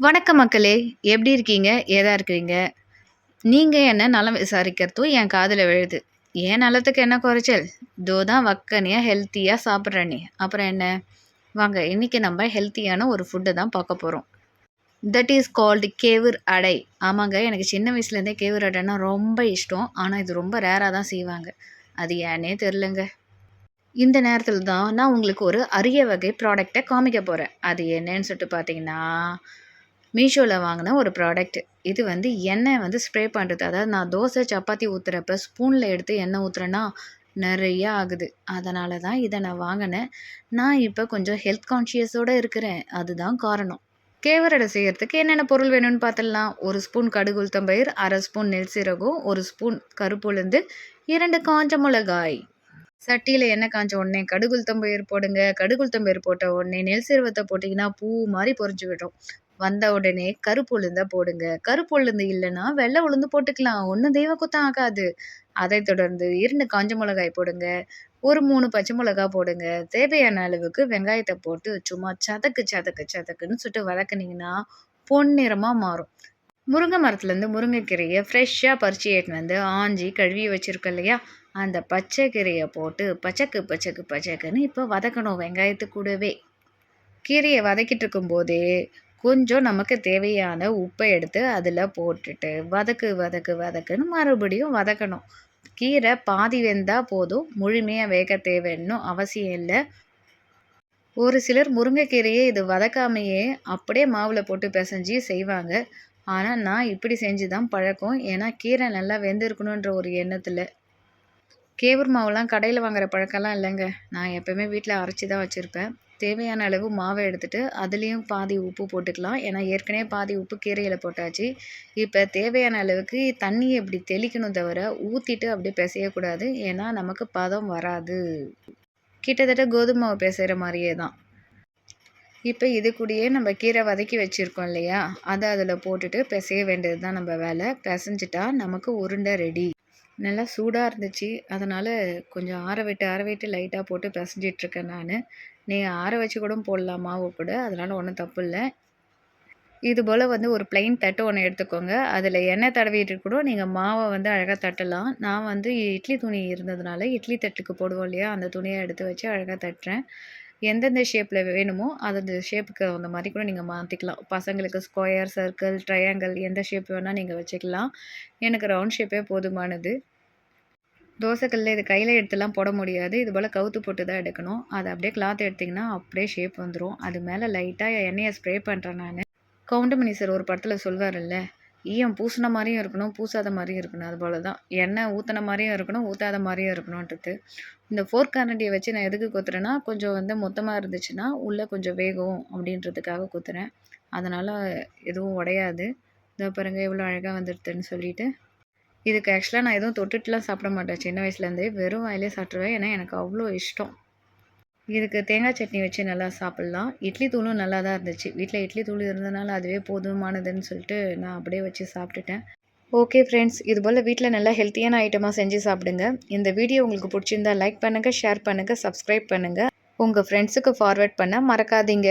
வணக்கம் மக்களே! எப்படி இருக்கீங்க? ஏதா இருக்கிறீங்க? நீங்க என்ன நலம் விசாரிக்கிறதும் என் காதுல விழுது. என் நலத்துக்கு என்ன குறைச்சல்? இதோ தான் வக்கனையா ஹெல்த்தியா சாப்பிட்றேனே! அப்புறம் என்ன? வாங்க இன்னைக்கு நம்ம ஹெல்த்தியான ஒரு ஃபுட்ட தான் பார்க்க போறோம். தட் இஸ் கால்டு கேவுர் அடை. ஆமாங்க, எனக்கு சின்ன வயசுலேருந்தே கேவுர் அடைன்னா ரொம்ப இஷ்டம். ஆனா இது ரொம்ப ரேரா தான் செய்வாங்க. அது ஏன்னே தெரிலங்க. இந்த நேரத்தில தான் நான் உங்களுக்கு ஒரு அரிய வகை ப்ராடக்ட்ட காமிக்க போறேன். அது என்னன்னு சொல்லிட்டு பார்த்தீங்கன்னா, மீஷோல வாங்குன ஒரு ப்ராடக்ட். இது வந்து எண்ணெய் வந்து ஸ்ப்ரே பண்ணுறது. அதாவது நான் தோசை, சப்பாத்தி ஊத்துறப்ப ஸ்பூன்ல எடுத்து எண்ணெய் ஊத்துறேன்னா, நெறைய ஆகுது. அதனால தான் இத நான் வாங்குனேன். நான் இப்ப கொஞ்சம் ஹெல்த் கான்ஷியஸோட இருக்கிறேன். அதுதான் காரணம். கேவரடை செய்யறதுக்கு என்னென்ன பொருள் வேணும்னு பார்த்துடலாம். 1 ஸ்பூன் கடுகு உளுத்தம் பயிர், 1/2 ஸ்பூன் நெல் சீரகம், 1 ஸ்பூன் கருப்பு உளுந்து, 2 காஞ்ச மிளகாய். சட்டியில எண்ணெய் காஞ்ச உடனே கடுகு உளுத்தம் பயிர் போடுங்க. கடுகு உளுத்தம் பயிர் போட்ட உடனே நெல் சீரகத்த போட்டிங்கன்னா பூ மாரி பொரிஞ்சு விடும். வந்த உடனே கருப்பு உளுந்த போடுங்க. கருப்பு உளுந்து இல்லன்னா வெள்ளை உளுந்து போட்டுக்கலாம். ஒண்ணும் தெய்வ குத்தம் ஆகாது. அதைத் தொடர்ந்து 2 காஞ்ச மிளகாய் போடுங்க. ஒரு 3 பச்சை மிளகா போடுங்க. தேவையான அளவுக்கு வெங்காயத்த போட்டு சும்மா சதக்குன்னு சுட்டு வதக்குனீங்கன்னா, பொன்னிறமா மாறும். முருங்கை மரத்துலேருந்து முருங்கைக்கீரைய ஃப்ரெஷ்ஷா பறிச்சு எடுத்துன்னு வந்து ஆஞ்சி கழுவி வச்சிருக்கோம் இல்லையா? அந்த பச்சை கீரைய போட்டு பச்சக்குன்னு இப்போ வதக்கணும் வெங்காயத்து கூடவே. கீரைய வதக்கிட்டு இருக்கும்போதே, கொஞ்சம் நமக்கு தேவையான உப்ப எடுத்து அதில போட்டுட்டு, வதக்குன்னு மறுபடியும் வதக்கணும். கீரை பாதி வெந்தா போதும். முழுமையா வேக தேவைன்னும் அவசியம் இல்ல. ஒரு சிலர் முருங்கைக்கீரைய இது வதக்காமயே அப்படியே மாவுல போட்டு பெசஞ்சு செய்வாங்க. ஆனா, நான் இப்படி செஞ்சு தான் பழக்கம். ஏன்னா, கீரை நல்லா வெந்திருக்கணுன்ற ஒரு எண்ணத்தில. கேவூர் மாவுலாம் கடையில வாங்குற பழக்கம்லாம் இல்லங்க. நான் எப்பவுமே வீட்ல அரைச்சு தான் வச்சிருப்பேன். தேவையான அளவு மாவ எடுத்துட்டு, அதுலயும் பாதி உப்பு போட்டுக்கலாம். ஏன்னா, ஏற்கனவே பாதி உப்பு கீரையில போட்டாச்சு. இப்ப தேவையான அளவுக்கு தண்ணிய இப்படி தெளிக்கணும் தவிர, ஊத்திட்டு அப்படியே பெசையக்கூடாது. ஏன்னா, நமக்கு பதம் வராது. கிட்டத்தட்ட கோதுமை மாவு பெசைற மாரியே தான். இப்ப இது கூடயே நம்ம கீரை வதக்கி வச்சிருக்கோம் இல்லையா? அத அதில போட்டுட்டு பெசைய வேண்டியது தான் நம்ம வேல. பெசஞ்சுட்டா நமக்கு உருண்டை ரெடி. நல்லா சூடா இருந்துச்சு. அதனால கொஞ்சம் ஆற விட்டு லைட்டா போட்டு பெசஞ்சிட்ருக்கேன் நானு. நீங்க ஆற வச்சு கூட போடலாம் மாவு கூட. அதனால ஒண்ணும் தப்பு இல்ல. இது போல வந்து ஒரு பிளெயின் தட்டு ஒண்ணு எடுத்துக்கோங்க. அதில எண்ணெய் தடவிட்டு கூட நீங்க மாவ வந்து அழகா தட்டலாம். நான் வந்து இட்லி துணி இருந்ததுனால, இட்லி தட்டுக்கு போடுவோம் இல்லையா? அந்த துணிய எடுத்து வச்சு அழகா தட்டுறேன். எந்தெந்த ஷேப்ல வேணுமோ, அந்த ஷேப்புக்கு அந்த மாரி கூட நீங்க மாத்திக்கலாம். பசங்களுக்கு ஸ்கொயர், சர்க்கிள், ட்ரையாங்கிள் எந்த ஷேப் வேணா நீங்க வச்சுக்கலாம். எனக்கு ரவுண்ட் ஷேப்பே போதுமானது. தோசைக்கல்ல இது கையில எடுத்துலாம் போட முடியாது. இது போல கவுத்து போட்டு தான் எடுக்கணும். அத அப்படியே கிளாத் எடுத்தீங்கன்னா, அப்படியே ஷேப் வந்துரும். அது மேல லைட்டா எண்ணெய ஸ்ப்ரே பண்றேன் நானு. கவுண்டமணி சார் ஒரு படத்துல சொல்வாருல்ல, ஈயம் பூசுன மாரியும் இருக்கணும், பூசாத மாரியும் இருக்கணும். அதுபோல தான். எண்ணெய் ஊத்துன மாரியும் இருக்கணும், ஊத்தாத மாரியும் இருக்கணுன்றது. இந்த ஃபோர்க் கரண்டிய வச்சு நான் எதுக்கு குத்துறேன்னா, கொஞ்சம் வந்து மொத்தமா இருந்துச்சுன்னா, உள்ள கொஞ்சம் வேகும் அப்படின்றதுக்காக குத்துறேன். அதனால எதுவும் உடையாது. இதோ பாருங்க எவ்வளோ அழகா வந்துடுதுன்னு சொல்லிட்டு. இதுக்கு ஆக்சுவலா நான் எதுவும் தொட்டுட்டுலாம் சாப்பிட மாட்டேன் சின்ன வயசுலேருந்தே. வெறும் வாயிலே சாப்பிட்டுருவேன். ஏன்னா எனக்கு அவ்வளோ இஷ்டம். இதுக்கு தேங்காய் சட்னி வச்சு நல்லா சாப்பிட்லாம். இட்லி தூளும் நல்லா தான் இருந்துச்சு. வீட்ல இட்லி தூள் இருந்ததுனால அதுவே போதுமானதுன்னு சொல்லிட்டு நான் அப்படியே வச்சு சாப்பிட்டுட்டேன். ஓகே ஃப்ரெண்ட்ஸ், இதுபோல் வீட்ல நல்லா ஹெல்த்தியான ஐட்டமா செஞ்சு சாப்பிடுங்க. இந்த வீடியோ உங்களுக்கு பிடிச்சிருந்தா லைக் பண்ணுங்க, ஷேர் பண்ணுங்க, சப்ஸ்கிரைப் பண்ணுங்க. உங்க ஃப்ரெண்ட்ஸுக்கு ஃபார்வர்ட் பண்ண மறக்காதீங்க.